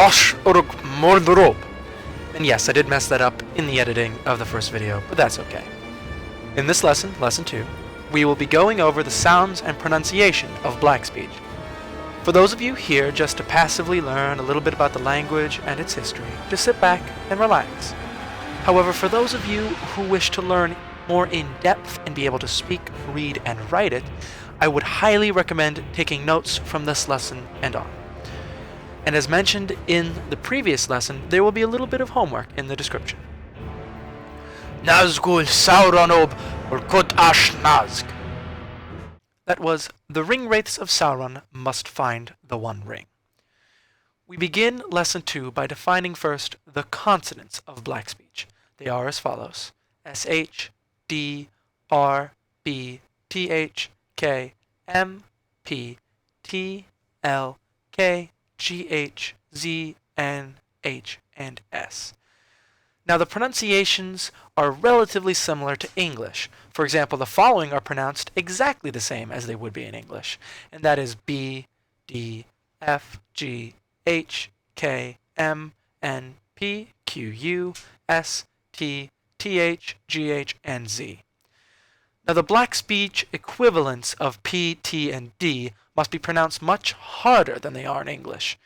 bûb-hosh uruk Mordor-ob. And yes, I did mess that up in the editing of the first video, but that's okay. In this lesson, Lesson 2, we will be going over the sounds and pronunciation of Black speech. For those of you here just to passively learn a little bit about the language and its history, just sit back and relax. However, for those of you who wish to learn more in depth and be able to speak, read, and write it, I would highly recommend taking notes from this lesson and on. And as mentioned in the previous lesson, there will be a little bit of homework in the description. Nazgûl Sauron-ob bûb-hosh Nazg. That was, the ring-wraiths of Sauron must find the One Ring. We begin Lesson 2 by defining first the consonants of Black speech. They are as follows: SH, D, R, B, TH, K, M, P, T, L, K, G, H, Z, N, H, and S. Now the pronunciations are relatively similar to English. For example, the following are pronounced exactly the same as they would be in English, and that is B, D, F, G, H, K, M, N, P, Q, U, S, T, TH, GH, and Z. Now the Black speech equivalents of P, T, and D must be pronounced much harder than they are in English.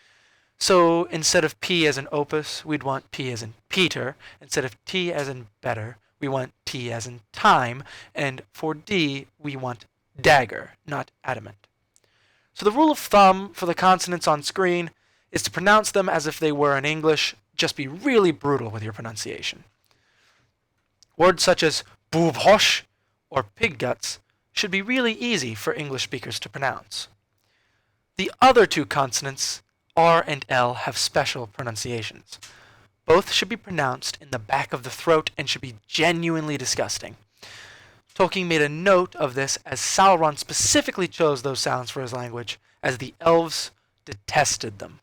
So instead of P as in opus, we'd want P as in Peter. Instead of T as in better, we want T as in time. And for D, we want dagger, not adamant. So the rule of thumb for the consonants on screen is to pronounce them as if they were in English. Just be really brutal with your pronunciation. Words such as bûb-hosh or pig guts should be really easy for English speakers to pronounce. The other two consonants, R and L, have special pronunciations. Both should be pronounced in the back of the throat and should be genuinely disgusting. Tolkien made a note of this as Sauron specifically chose those sounds for his language, as the elves detested them.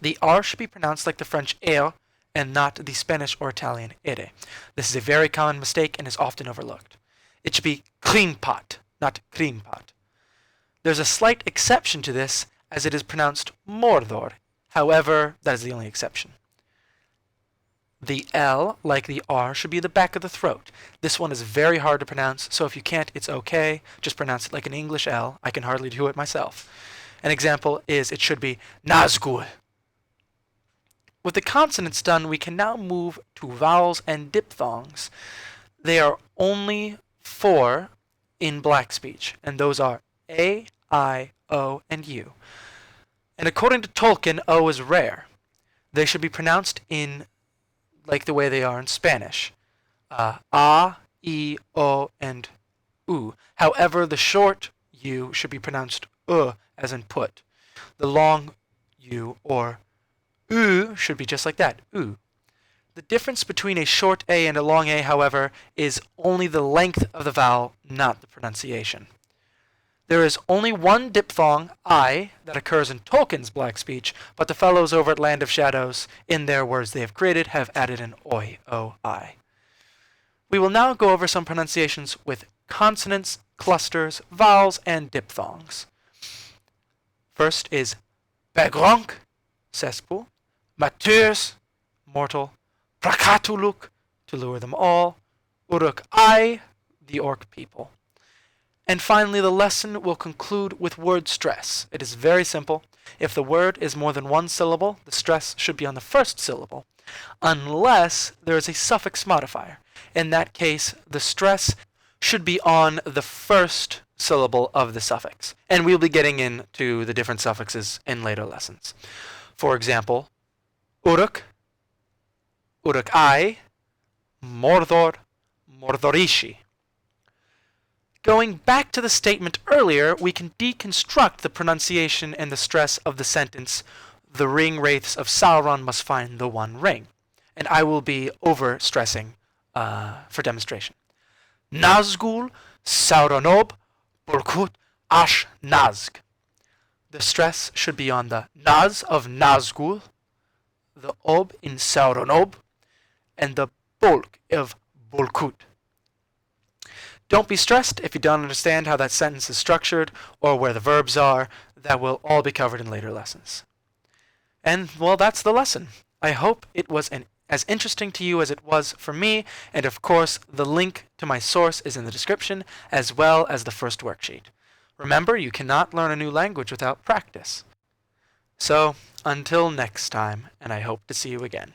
The R should be pronounced like the French er and not the Spanish or Italian ere. This is a very common mistake and is often overlooked. It should be krimpatul, not krimpatul. There's a slight exception to this, as it is pronounced Mordor. However, that is the only exception. The L, like the R, should be the back of the throat. This one is very hard to pronounce, so if you can't, it's okay. Just pronounce it like an English L. I can hardly do it myself. An example is it should be Nazgûl. With the consonants done, we can now move to vowels and diphthongs. They are only 4 in Black speech, and those are A, I, O, and U. And according to Tolkien, O is rare. They should be pronounced in like the way they are in Spanish. A, E, O, and U. However, the short U should be pronounced as in put. The long U or U should be just like that, U. The difference between a short A and a long A, however, is only the length of the vowel, not the pronunciation. There is only one diphthong, I, that occurs in Tolkien's Black speech, but the fellows over at Land of Shadows, in their words they have created, have added an oi, O-I. We will now go over some pronunciations with consonants, clusters, vowels, and diphthongs. First is bagronk, cess-pool, matûrz, mortal, prakhatulûk, to lure them all, uruk-I, the orc people. And finally, the lesson will conclude with word stress. It is very simple. If the word is more than one syllable, the stress should be on the first syllable, unless there is a suffix modifier. In that case, the stress should be on the first syllable of the suffix. And we'll be getting into the different suffixes in later lessons. For example, uruk, uruk-I, Mordor, Mordorishi. Going back to the statement earlier, we can deconstruct the pronunciation and the stress of the sentence, the ring-wraiths of Sauron must find the One Ring. And I will be over-stressing for demonstration. Nazgûl Sauron-ob bûb-hosh Nazg. The stress should be on the Naz of Nazgûl, the Ob in Sauron-ob, and the Bulk of Bûb-hosh. Don't be stressed if you don't understand how that sentence is structured or where the verbs are. That will all be covered in later lessons. And, well, that's the lesson. I hope it was as interesting to you as it was for me, and of course, the link to my source is in the description, as well as the first worksheet. Remember, you cannot learn a new language without practice. So, until next time, and I hope to see you again.